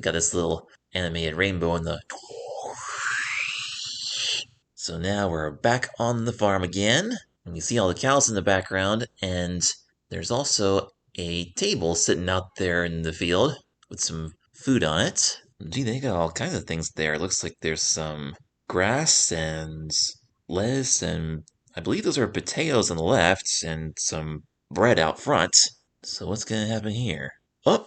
we got this little animated rainbow in the... So now we're back on the farm again, and we see all the cows in the background, and there's also a table sitting out there in the field with some food on it. Gee, they got all kinds of things there. It looks like there's some grass and lettuce, and I believe those are potatoes on the left, and some bread out front. So what's gonna happen here? Oh,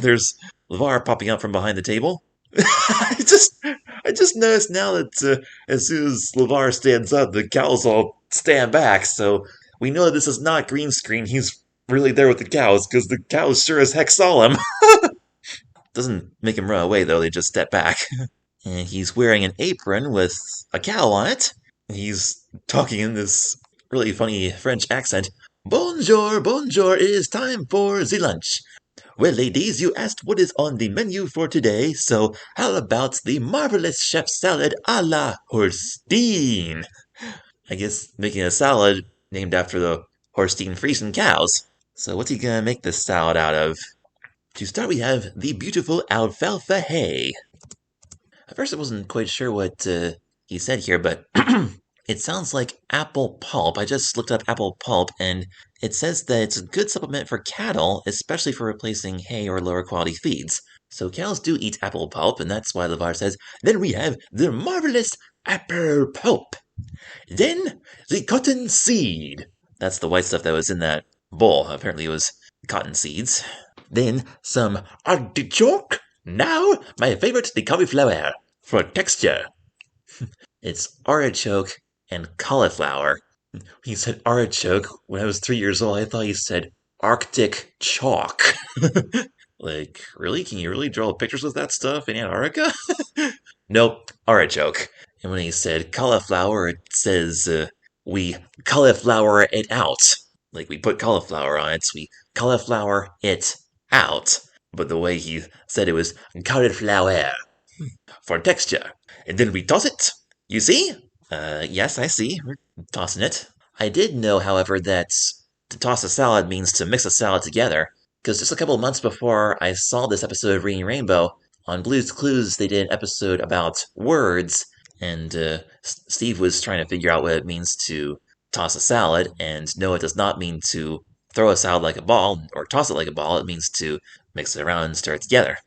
there's LeVar popping up from behind the table. I just noticed now that as soon as LeVar stands up, the cows all stand back. So we know that this is not green screen. He's really there with the cows because the cows sure as heck saw him. Doesn't make him run away though. They just step back. And he's wearing an apron with a cow on it. He's talking in this really funny French accent. Bonjour, bonjour, it is time for the lunch. Well, ladies, you asked what is on the menu for today, so how about the marvelous chef salad a la Holstein? I guess making a salad named after the Holstein Friesian cows. So what's he gonna make this salad out of? To start, we have the beautiful alfalfa hay. At first, I wasn't quite sure what he said here, but it sounds like apple pulp. I just looked up apple pulp, and it says that it's a good supplement for cattle, especially for replacing hay or lower quality feeds. So cows do eat apple pulp, and that's why LeVar says, then we have the marvelous apple pulp. Then, the cotton seed. That's the white stuff that was in that bowl. Apparently it was cotton seeds. Then, some artichoke. Now, my favorite, the cauliflower. For texture. It's artichoke and cauliflower. He said artichoke. When I was 3 years old, I thought he said Arctic chalk. Like, really? Can you really draw pictures with that stuff in Antarctica? Nope, artichoke. And when he said cauliflower, it says, we cauliflower it out. Like, we put cauliflower on it, so we cauliflower it out. But the way he said it was cauliflower. For texture. And then we toss it. You see? Yes, I see. We're tossing it. I did know, however, that to toss a salad means to mix a salad together. Because just a couple of months before I saw this episode of Reading Rainbow, on Blue's Clues, they did an episode about words, and Steve was trying to figure out what it means to toss a salad, and no, it does not mean to throw a salad like a ball, or toss it like a ball, it means to mix it around and stir it together.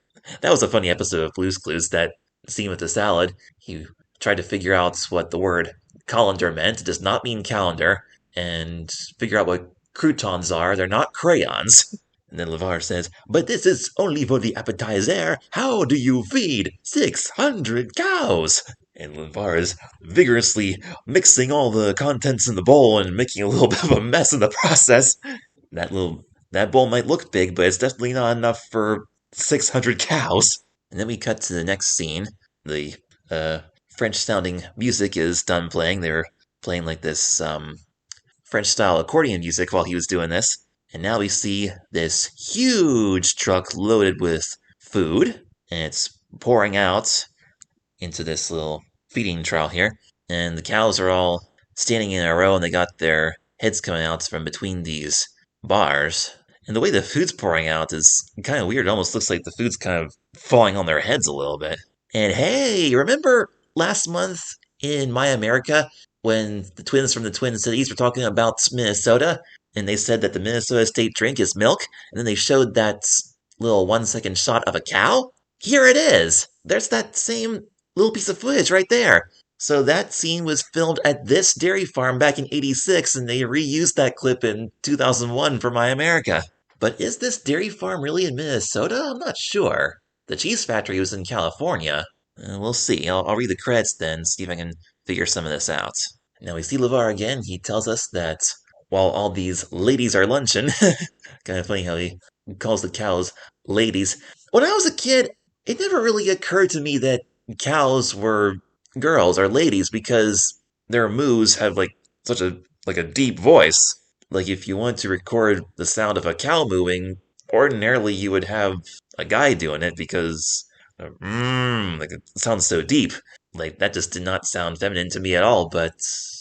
That was a funny episode of Blue's Clues, that scene with the salad. He tried to figure out what the word colander meant. It does not mean calendar, and figure out what croutons are. They're not crayons. And then LeVar says, but this is only for the appetizer. How do you feed 600 cows? And LeVar is vigorously mixing all the contents in the bowl and making a little bit of a mess in the process. That bowl might look big, but it's definitely not enough for 600 cows. And then we cut to the next scene. The French-sounding music is done playing. They were playing like this French-style accordion music while he was doing this. And now we see this huge truck loaded with food, and it's pouring out into this little feeding trough here. And the cows are all standing in a row, and they got their heads coming out from between these bars. And the way the food's pouring out is kind of weird. It almost looks like the food's kind of falling on their heads a little bit. And hey, remember last month in My America when the twins from the Twin Cities were talking about Minnesota? And they said that the Minnesota state drink is milk, and then they showed that little 1-second shot of a cow? Here it is! There's that same little piece of footage right there. So that scene was filmed at this dairy farm back in '86, and they reused that clip in 2001 for My America. But is this dairy farm really in Minnesota? I'm not sure. The cheese factory was in California. We'll see. I'll read the credits then, see if I can figure some of this out. Now we see LeVar again. He tells us that while all these ladies are lunching, kind of funny how he calls the cows ladies. When I was a kid, it never really occurred to me that cows were girls or ladies because their moos have like such a deep voice. Like if you want to record the sound of a cow mooing, ordinarily you would have a guy doing it because like it sounds so deep. Like that just did not sound feminine to me at all, but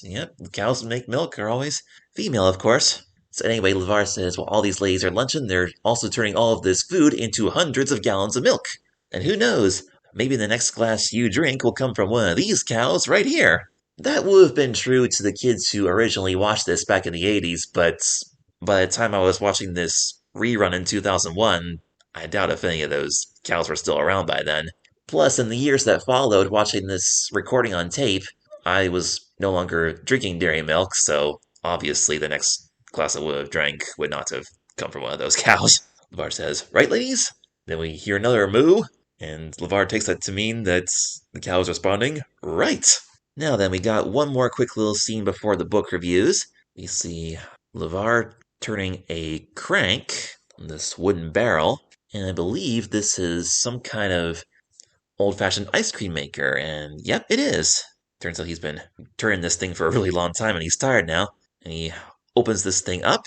yep, the cows that make milk are always female, of course. So anyway, LeVar says, while all these ladies are lunching, they're also turning all of this food into hundreds of gallons of milk. And who knows, maybe the next glass you drink will come from one of these cows right here. That would have been true to the kids who originally watched this back in the 80s, but by the time I was watching this rerun in 2001, I doubt if any of those cows were still around by then. Plus, in the years that followed watching this recording on tape, I was no longer drinking dairy milk, so obviously the next glass I would have drank would not have come from one of those cows. LeVar says, "Right, ladies?" Then we hear another moo, and LeVar takes that to mean that the cow is responding, "Right." Now then, we got one more quick little scene before the book reviews. We see LeVar turning a crank on this wooden barrel, and I believe this is some kind of old-fashioned ice cream maker, and yep, it is. Turns out he's been turning this thing for a really long time, and he's tired now. And he opens this thing up.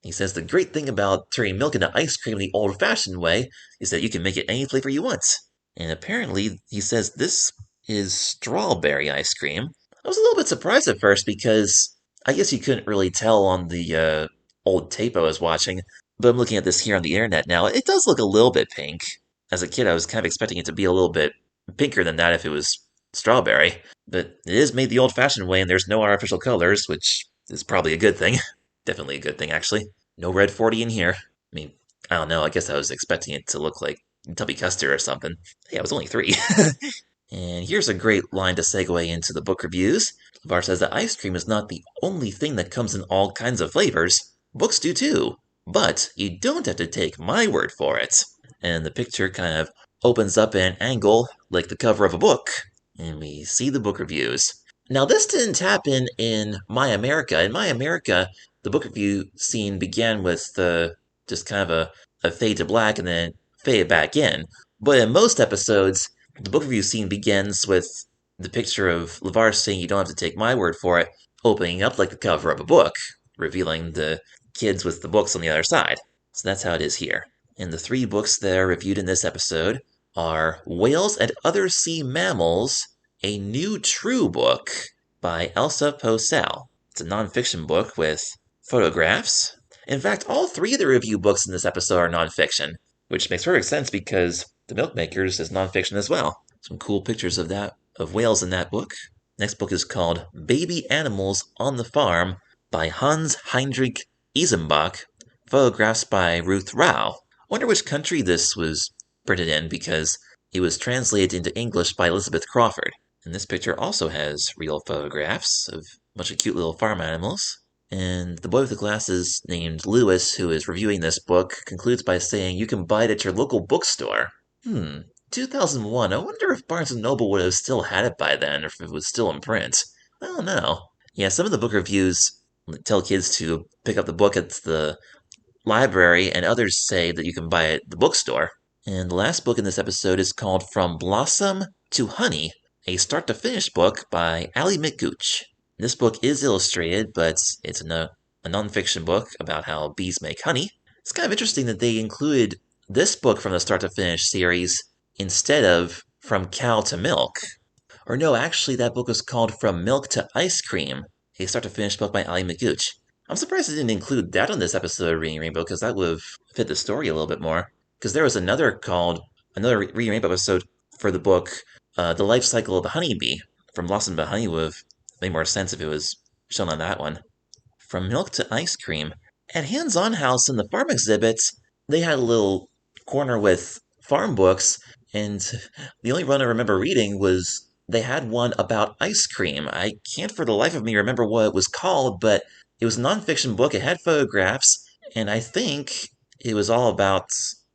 He says the great thing about turning milk into ice cream the old-fashioned way is that you can make it any flavor you want. And apparently, he says this is strawberry ice cream. I was a little bit surprised at first because I guess you couldn't really tell on the old tape I was watching, but I'm looking at this here on the internet now. It does look a little bit pink. As a kid, I was kind of expecting it to be a little bit pinker than that if it was strawberry, but it is made the old-fashioned way and there's no artificial colors, which is probably a good thing. Definitely a good thing, actually. No red 40 in here. I mean, I don't know, I guess I was expecting it to look like Tubby Custard or something. Hey, I was only 3. And here's a great line to segue into the book reviews. LeVar says that ice cream is not the only thing that comes in all kinds of flavors. Books do too. But you don't have to take my word for it. And the picture kind of opens up at an angle like the cover of a book. And we see the book reviews. Now, this didn't happen in My America. In My America, the book review scene began with just kind of a fade to black and then fade back in. But in most episodes, the book review scene begins with the picture of LeVar saying you don't have to take my word for it, opening up like the cover of a book, revealing the kids with the books on the other side. So that's how it is here. And the 3 books that are reviewed in this episode are Whales and Other Sea Mammals, a New True Book by Elsa Posel. It's a nonfiction book with photographs. In fact, all 3 of the review books in this episode are nonfiction, which makes perfect sense because The Milkmakers is nonfiction as well. Some cool pictures of whales in that book. Next book is called Baby Animals on the Farm by Hans Heinrich Isenbach. Photographs by Ruth Rao. I wonder which country this was printed in because it was translated into English by Elizabeth Crawford. And this picture also has real photographs of a bunch of cute little farm animals. And the boy with the glasses named Lewis, who is reviewing this book, concludes by saying you can buy it at your local bookstore. 2001. I wonder if Barnes & Noble would have still had it by then, or if it was still in print. I don't know. Yeah, some of the book reviews tell kids to pick up the book at the library, and others say that you can buy it at the bookstore. And the last book in this episode is called From Blossom to Honey, a start-to-finish book by Ali McGooch. This book is illustrated, but it's a nonfiction book about how bees make honey. It's kind of interesting that they included this book from the start-to-finish series instead of From Cow to Milk. Or no, actually, that book was called From Milk to Ice Cream, a start-to-finish book by Ali McGooch. I'm surprised they didn't include that on this episode of Reading Rainbow, because that would have fit the story a little bit more. Because there was another Reading Rainbow episode for the book, The Life Cycle of the Honeybee. From Blossom to Honey would have made more sense if it was shown on that one. From Milk to Ice Cream. At Hands On House in the farm exhibits, they had a little corner with farm books, and the only one I remember reading was they had one about ice cream. I can't for the life of me remember what it was called, but it was a nonfiction book. It had photographs, and I think it was all about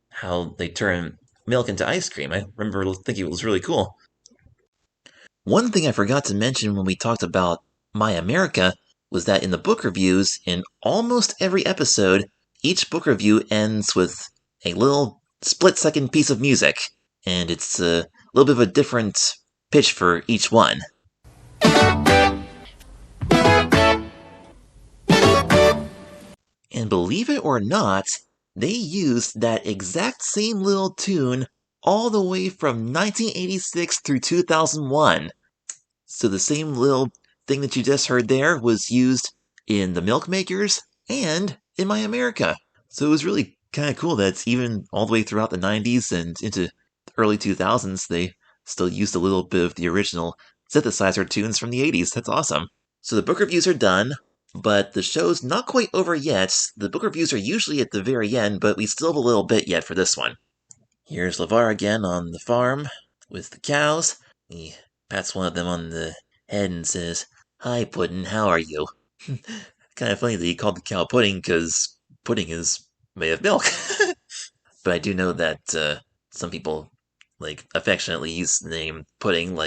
how they turn milk into ice cream. I remember thinking it was really cool. One thing I forgot to mention when we talked about My America was that in the book reviews, in almost every episode, each book review ends with a little split-second piece of music, and it's a little bit of a different pitch for each one. And believe it or not, they used that exact same little tune all the way from 1986 through 2001. So the same little thing that you just heard there was used in The Milkmakers and in My America. So it was really kind of cool that it's even all the way throughout the 90s and into early 2000s, they still used a little bit of the original synthesizer tunes from the 80s. That's awesome. So the book reviews are done, but the show's not quite over yet. The book reviews are usually at the very end, but we still have a little bit yet for this one. Here's LeVar again on the farm with the cows. He pats one of them on the head and says, "Hi, Puddin', how are you?" Kind of funny that he called the cow Pudding, because pudding is made of milk. But I do know that some people affectionately use the name Pudding,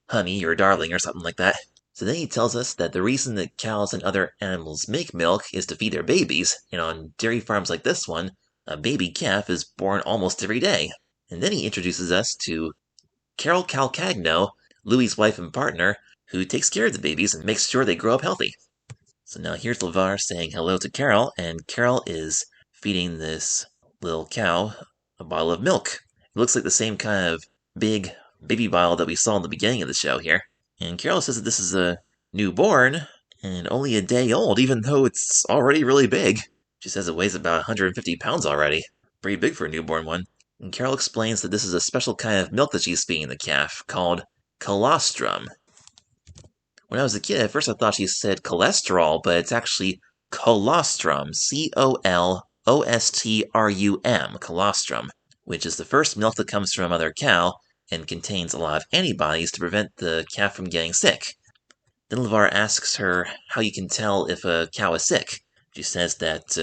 Honey or Darling or something like that. So then he tells us that the reason that cows and other animals make milk is to feed their babies, and on dairy farms like this one, a baby calf is born almost every day. And then he introduces us to Carol Calcagno, Louie's wife and partner, who takes care of the babies and makes sure they grow up healthy. So now here's LeVar saying hello to Carol, and Carol is feeding this little cow a bottle of milk. It looks like the same kind of big baby bottle that we saw in the beginning of the show here. And Carol says that this is a newborn and only a day old, even though it's already really big. She says it weighs about 150 pounds already. Pretty big for a newborn one. And Carol explains that this is a special kind of milk that she's feeding the calf, called colostrum. When I was a kid, at first I thought she said cholesterol, but it's actually colostrum, Colostrum, colostrum, which is the first milk that comes from a mother cow and contains a lot of antibodies to prevent the calf from getting sick. Then LeVar asks her how you can tell if a cow is sick. She says that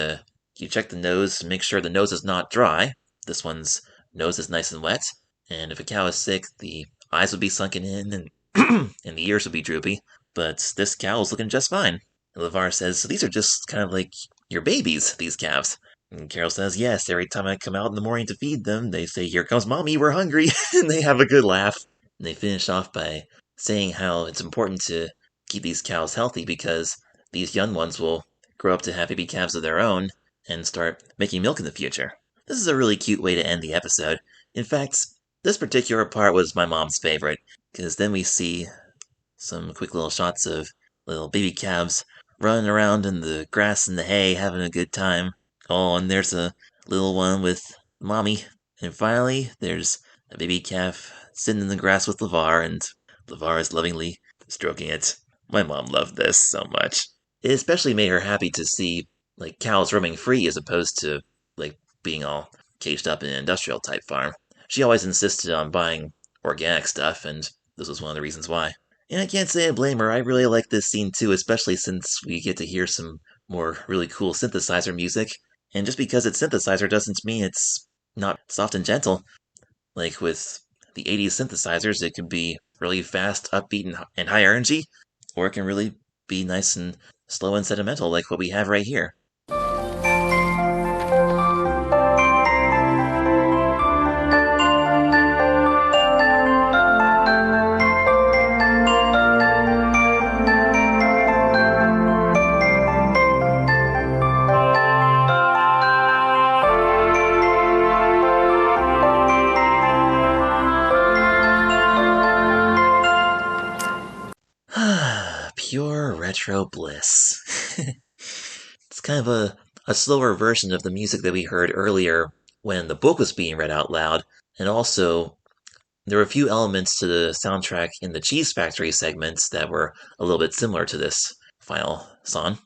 you check the nose and make sure the nose is not dry. This one's nose is nice and wet. And if a cow is sick, the eyes would be sunken in and and the ears would be droopy. But this cow is looking just fine. And LeVar says, so these are just kind of like your babies, these calves. And Carol says, yes, every time I come out in the morning to feed them, they say, here comes Mommy, we're hungry. And they have a good laugh. And they finish off by saying how it's important to keep these cows healthy because these young ones will grow up to have baby calves of their own and start making milk in the future. This is a really cute way to end the episode. In fact, this particular part was my mom's favorite, because then we see some quick little shots of little baby calves running around in the grass and the hay, having a good time. Oh, and there's a little one with Mommy. And finally, there's a baby calf sitting in the grass with LeVar, and LeVar is lovingly stroking it. My mom loved this so much. It especially made her happy to see cows roaming free as opposed to being all caged up in an industrial type farm. She always insisted on buying organic stuff, and this was one of the reasons why. And I can't say I blame her. I really like this scene too, especially since we get to hear some more really cool synthesizer music. And just because it's synthesizer doesn't mean it's not soft and gentle. Like with the 80s synthesizers, it can be really fast, upbeat, and high energy, or it can really be nice and slow and sentimental like what we have right here. Pure retro bliss. It's kind of a slower version of the music that we heard earlier when the book was being read out loud, and also there were a few elements to the soundtrack in the Cheese Factory segments that were a little bit similar to this final song.